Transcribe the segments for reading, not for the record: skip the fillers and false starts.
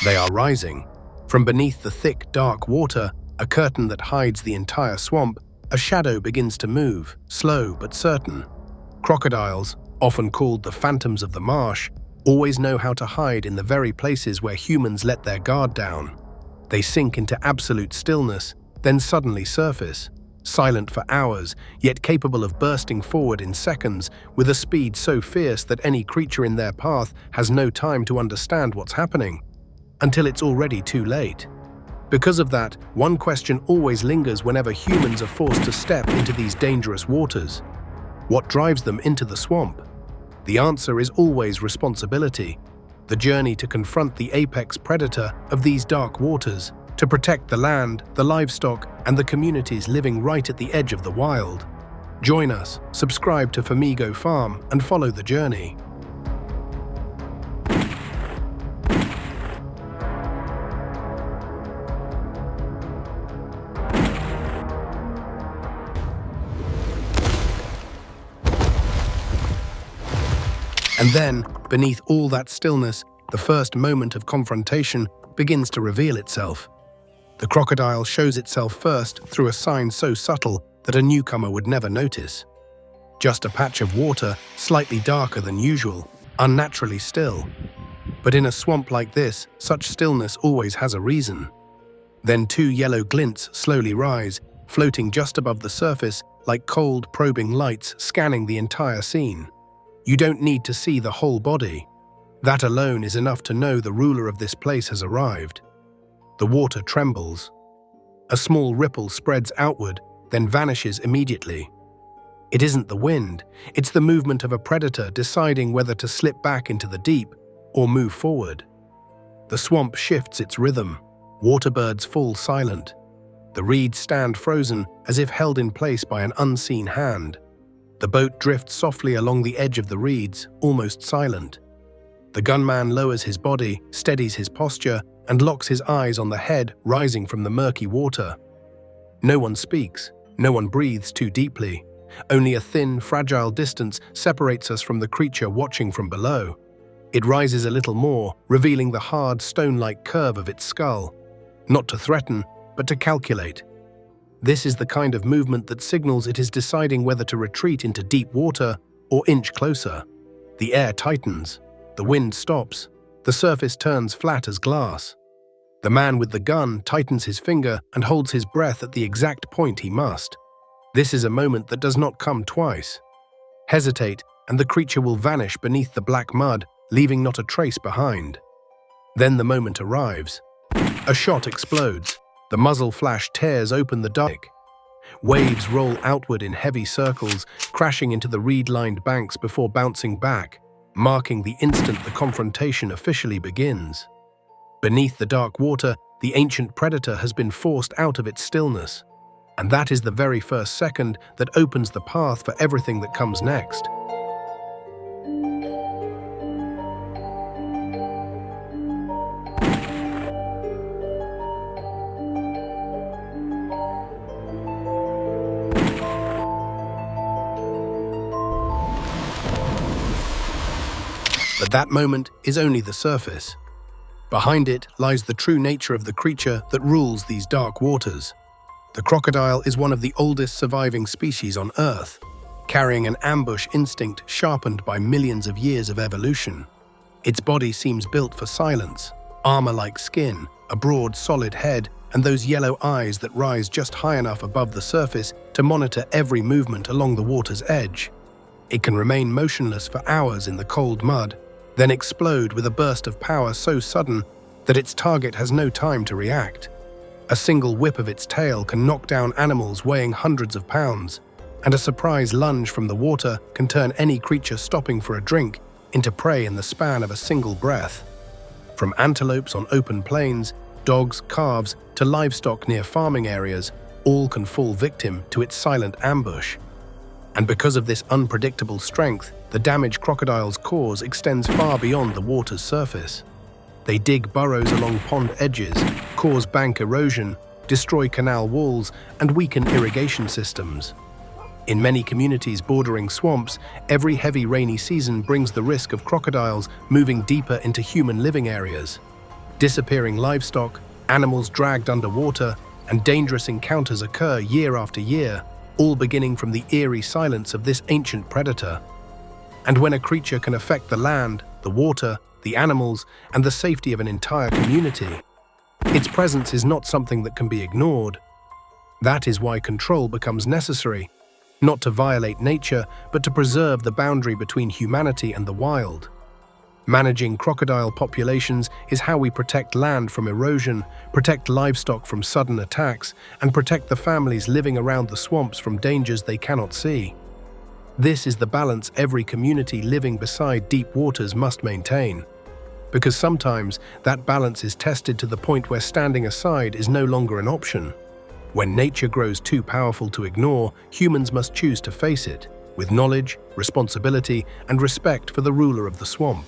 They are rising. From beneath the thick, dark water, a curtain that hides the entire swamp, a shadow begins to move, slow but certain. Crocodiles, often called the phantoms of the marsh, always know how to hide in the very places where humans let their guard down. They sink into absolute stillness, then suddenly surface, silent for hours, yet capable of bursting forward in seconds with a speed so fierce that any creature in their path has no time to understand what's happening, until it's already too late. Because of that, one question always lingers whenever humans are forced to step into these dangerous waters. What drives them into the swamp? The answer is always responsibility, the journey to confront the apex predator of these dark waters, to protect the land, the livestock, and the communities living right at the edge of the wild. Join us, subscribe to Famigo Farm, and follow the journey. And then, beneath all that stillness, the first moment of confrontation begins to reveal itself. The crocodile shows itself first through a sign so subtle that a newcomer would never notice. Just a patch of water, slightly darker than usual, unnaturally still. But in a swamp like this, such stillness always has a reason. Then two yellow glints slowly rise, floating just above the surface like cold, probing lights scanning the entire scene. You don't need to see the whole body. That alone is enough to know the ruler of this place has arrived. The water trembles. A small ripple spreads outward, then vanishes immediately. It isn't the wind, it's the movement of a predator deciding whether to slip back into the deep or move forward. The swamp shifts its rhythm. Waterbirds fall silent. The reeds stand frozen as if held in place by an unseen hand. The boat drifts softly along the edge of the reeds, almost silent. The gunman lowers his body, steadies his posture, and locks his eyes on the head rising from the murky water. No one speaks, no one breathes too deeply. Only a thin, fragile distance separates us from the creature watching from below. It rises a little more, revealing the hard, stone-like curve of its skull. Not to threaten, but to calculate. This is the kind of movement that signals it is deciding whether to retreat into deep water or inch closer. The air tightens. The wind stops. The surface turns flat as glass. The man with the gun tightens his finger and holds his breath at the exact point he must. This is a moment that does not come twice. Hesitate, and the creature will vanish beneath the black mud, leaving not a trace behind. Then the moment arrives. A shot explodes. The muzzle flash tears open the dark. Waves roll outward in heavy circles, crashing into the reed-lined banks before bouncing back, marking the instant the confrontation officially begins. Beneath the dark water, the ancient predator has been forced out of its stillness, and that is the very first second that opens the path for everything that comes next. But that moment is only the surface. Behind it lies the true nature of the creature that rules these dark waters. The crocodile is one of the oldest surviving species on Earth, carrying an ambush instinct sharpened by millions of years of evolution. Its body seems built for silence, armor-like skin, a broad, solid head, and those yellow eyes that rise just high enough above the surface to monitor every movement along the water's edge. It can remain motionless for hours in the cold mud, then explode with a burst of power so sudden that its target has no time to react. A single whip of its tail can knock down animals weighing hundreds of pounds, and a surprise lunge from the water can turn any creature stopping for a drink into prey in the span of a single breath. From antelopes on open plains, dogs, calves, to livestock near farming areas, all can fall victim to its silent ambush. And because of this unpredictable strength, the damage crocodiles cause extends far beyond the water's surface. They dig burrows along pond edges, cause bank erosion, destroy canal walls, and weaken irrigation systems. In many communities bordering swamps, every heavy rainy season brings the risk of crocodiles moving deeper into human living areas. Disappearing livestock, animals dragged underwater, and dangerous encounters occur year after year, all beginning from the eerie silence of this ancient predator. And when a creature can affect the land, the water, the animals, and the safety of an entire community, its presence is not something that can be ignored. That is why control becomes necessary, not to violate nature, but to preserve the boundary between humanity and the wild. Managing crocodile populations is how we protect land from erosion, protect livestock from sudden attacks, and protect the families living around the swamps from dangers they cannot see. This is the balance every community living beside deep waters must maintain. Because sometimes that balance is tested to the point where standing aside is no longer an option. When nature grows too powerful to ignore, humans must choose to face it, with knowledge, responsibility, and respect for the ruler of the swamp.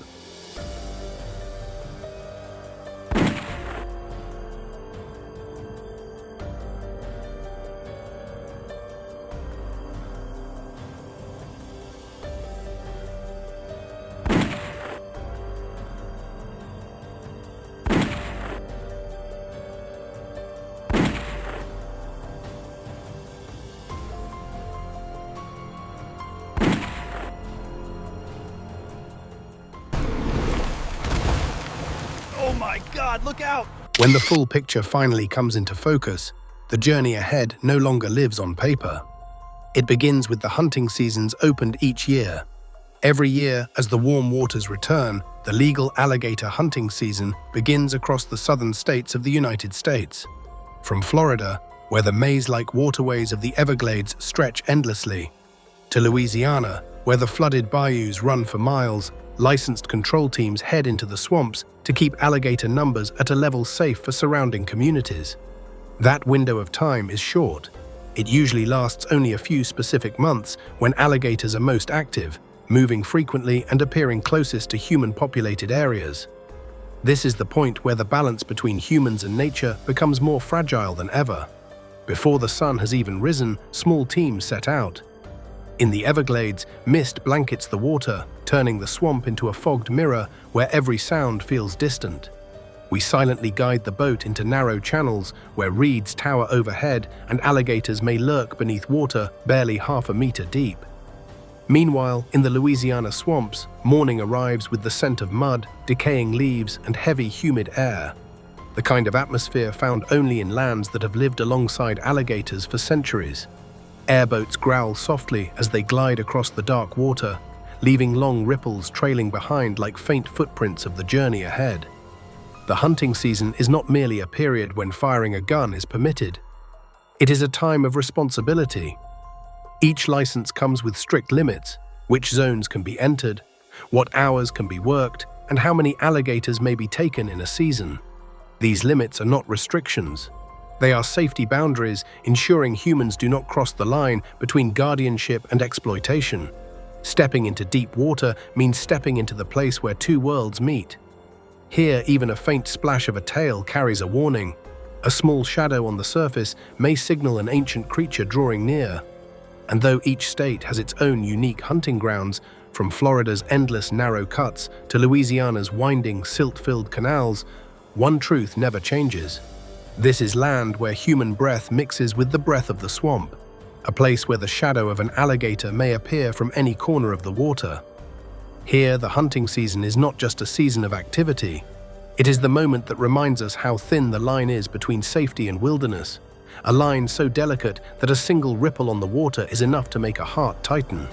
Oh my God, look out! When the full picture finally comes into focus, the journey ahead no longer lives on paper. It begins with the hunting seasons opened each year. Every year, as the warm waters return, the legal alligator hunting season begins across the southern states of the United States. From Florida, where the maze-like waterways of the Everglades stretch endlessly, to Louisiana, where the flooded bayous run for miles, licensed control teams head into the swamps to keep alligator numbers at a level safe for surrounding communities. That window of time is short. It usually lasts only a few specific months when alligators are most active, moving frequently and appearing closest to human-populated areas. This is the point where the balance between humans and nature becomes more fragile than ever. Before the sun has even risen, small teams set out. In the Everglades, mist blankets the water, turning the swamp into a fogged mirror where every sound feels distant. We silently guide the boat into narrow channels where reeds tower overhead and alligators may lurk beneath water barely half a meter deep. Meanwhile, in the Louisiana swamps, morning arrives with the scent of mud, decaying leaves, and heavy, humid air. The kind of atmosphere found only in lands that have lived alongside alligators for centuries. Airboats growl softly as they glide across the dark water, leaving long ripples trailing behind like faint footprints of the journey ahead. The hunting season is not merely a period when firing a gun is permitted. It is a time of responsibility. Each license comes with strict limits: which zones can be entered, what hours can be worked, and how many alligators may be taken in a season. These limits are not restrictions. They are safety boundaries, ensuring humans do not cross the line between guardianship and exploitation. Stepping into deep water means stepping into the place where two worlds meet. Here, even a faint splash of a tail carries a warning. A small shadow on the surface may signal an ancient creature drawing near. And though each state has its own unique hunting grounds, from Florida's endless narrow cuts to Louisiana's winding, silt-filled canals, one truth never changes. This is land where human breath mixes with the breath of the swamp, a place where the shadow of an alligator may appear from any corner of the water. Here, the hunting season is not just a season of activity. It is the moment that reminds us how thin the line is between safety and wilderness, a line so delicate that a single ripple on the water is enough to make a heart tighten.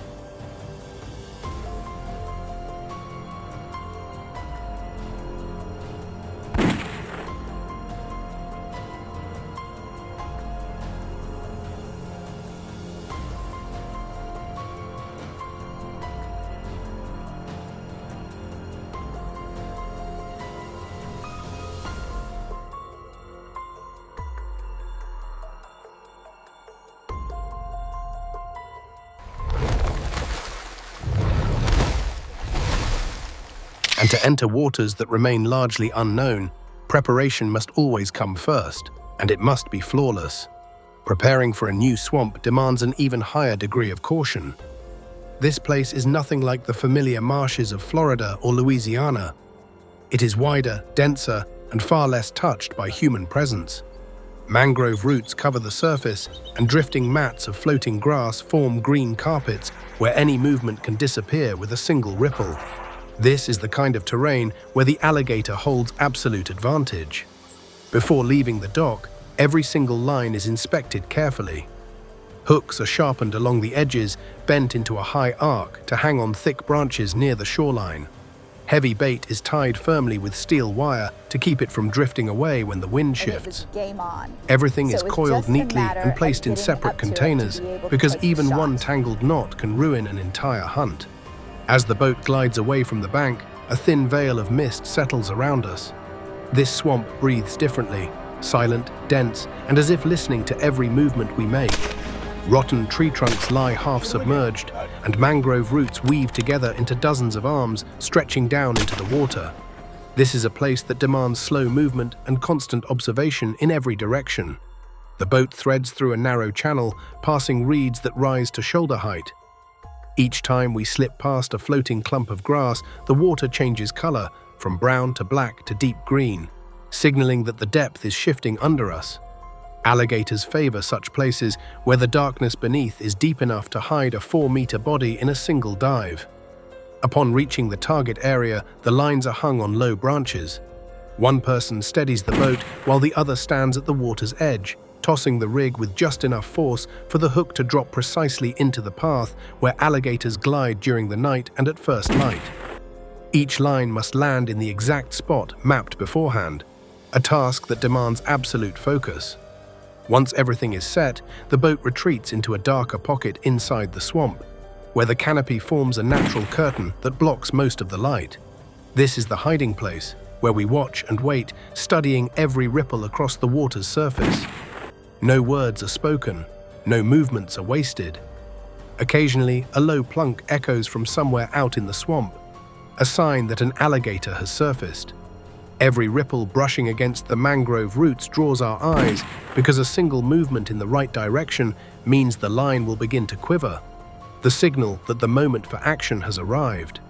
And to enter waters that remain largely unknown, preparation must always come first, and it must be flawless. Preparing for a new swamp demands an even higher degree of caution. This place is nothing like the familiar marshes of Florida or Louisiana. It is wider, denser, and far less touched by human presence. Mangrove roots cover the surface, and drifting mats of floating grass form green carpets where any movement can disappear with a single ripple. This is the kind of terrain where the alligator holds absolute advantage. Before leaving the dock, every single line is inspected carefully. Hooks are sharpened along the edges, bent into a high arc to hang on thick branches near the shoreline. Heavy bait is tied firmly with steel wire to keep it from drifting away when the wind shifts. Everything is coiled neatly and placed in separate containers because even one tangled knot can ruin an entire hunt. As the boat glides away from the bank, a thin veil of mist settles around us. This swamp breathes differently, silent, dense, and as if listening to every movement we make. Rotten tree trunks lie half submerged, and mangrove roots weave together into dozens of arms stretching down into the water. This is a place that demands slow movement and constant observation in every direction. The boat threads through a narrow channel, passing reeds that rise to shoulder height. Each time we slip past a floating clump of grass, the water changes color, from brown to black to deep green, signaling that the depth is shifting under us. Alligators favor such places where the darkness beneath is deep enough to hide a 4-meter body in a single dive. Upon reaching the target area, the lines are hung on low branches. One person steadies the boat while the other stands at the water's edge, tossing the rig with just enough force for the hook to drop precisely into the path where alligators glide during the night and at first light. Each line must land in the exact spot mapped beforehand, a task that demands absolute focus. Once everything is set, the boat retreats into a darker pocket inside the swamp, where the canopy forms a natural curtain that blocks most of the light. This is the hiding place, where we watch and wait, studying every ripple across the water's surface. No words are spoken, no movements are wasted. Occasionally, a low plunk echoes from somewhere out in the swamp, a sign that an alligator has surfaced. Every ripple brushing against the mangrove roots draws our eyes because a single movement in the right direction means the line will begin to quiver, the signal that the moment for action has arrived.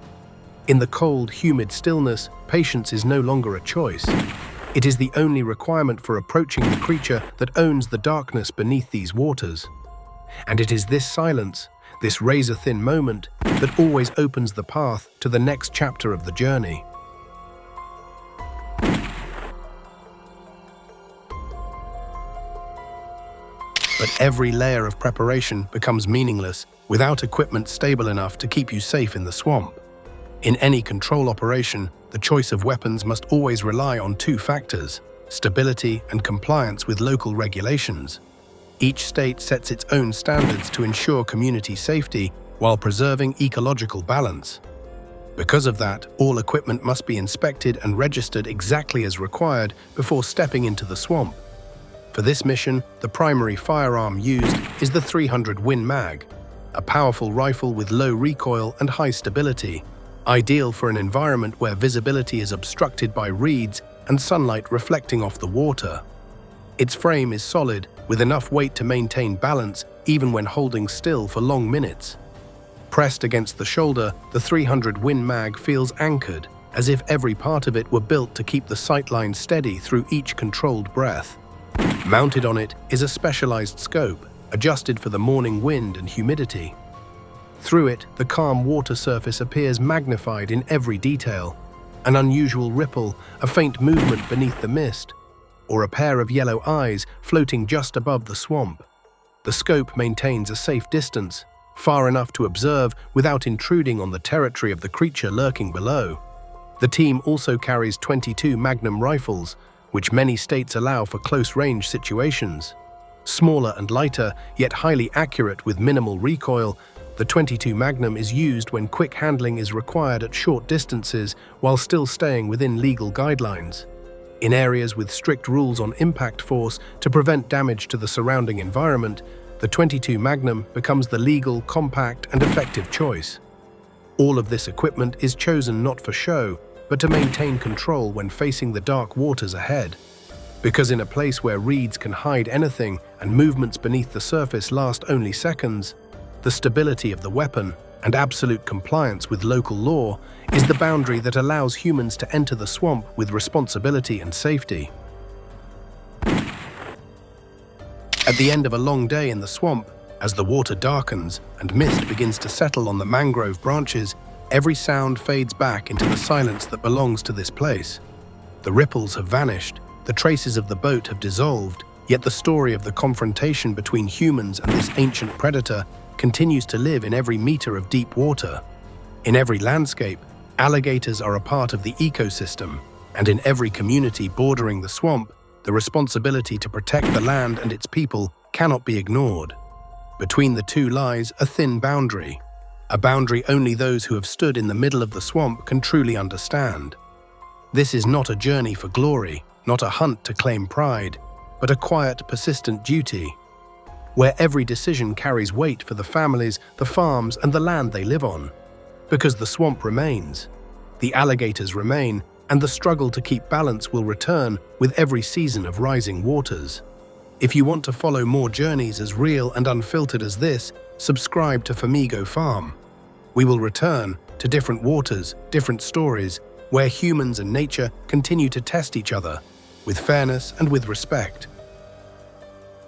In the cold, humid stillness, patience is no longer a choice. It is the only requirement for approaching the creature that owns the darkness beneath these waters. And it is this silence, this razor-thin moment, that always opens the path to the next chapter of the journey. But every layer of preparation becomes meaningless without equipment stable enough to keep you safe in the swamp. In any control operation, the choice of weapons must always rely on two factors: stability and compliance with local regulations. Each state sets its own standards to ensure community safety while preserving ecological balance. Because of that, all equipment must be inspected and registered exactly as required before stepping into the swamp. For this mission, the primary firearm used is the 300 Win Mag, a powerful rifle with low recoil and high stability, ideal for an environment where visibility is obstructed by reeds and sunlight reflecting off the water. Its frame is solid, with enough weight to maintain balance even when holding still for long minutes. Pressed against the shoulder, the 300 Win Mag feels anchored, as if every part of it were built to keep the sightline steady through each controlled breath. Mounted on it is a specialized scope, adjusted for the morning wind and humidity. Through it, the calm water surface appears magnified in every detail. An unusual ripple, a faint movement beneath the mist, or a pair of yellow eyes floating just above the swamp. The scope maintains a safe distance, far enough to observe without intruding on the territory of the creature lurking below. The team also carries 22 Magnum rifles, which many states allow for close-range situations. Smaller and lighter, yet highly accurate with minimal recoil, the .22 Magnum is used when quick handling is required at short distances while still staying within legal guidelines. In areas with strict rules on impact force to prevent damage to the surrounding environment, the .22 Magnum becomes the legal, compact, and effective choice. All of this equipment is chosen not for show, but to maintain control when facing the dark waters ahead. Because in a place where reeds can hide anything and movements beneath the surface last only seconds, the stability of the weapon, and absolute compliance with local law is the boundary that allows humans to enter the swamp with responsibility and safety. At the end of a long day in the swamp, as the water darkens and mist begins to settle on the mangrove branches, every sound fades back into the silence that belongs to this place. The ripples have vanished, the traces of the boat have dissolved, yet the story of the confrontation between humans and this ancient predator continues to live in every meter of deep water. In every landscape, alligators are a part of the ecosystem, and in every community bordering the swamp, the responsibility to protect the land and its people cannot be ignored. Between the two lies a thin boundary, a boundary only those who have stood in the middle of the swamp can truly understand. This is not a journey for glory, not a hunt to claim pride, but a quiet, persistent duty, where every decision carries weight for the families, the farms, and the land they live on. Because the swamp remains, the alligators remain, and the struggle to keep balance will return with every season of rising waters. If you want to follow more journeys as real and unfiltered as this, subscribe to Famigo Farm. We will return to different waters, different stories, where humans and nature continue to test each other with fairness and with respect.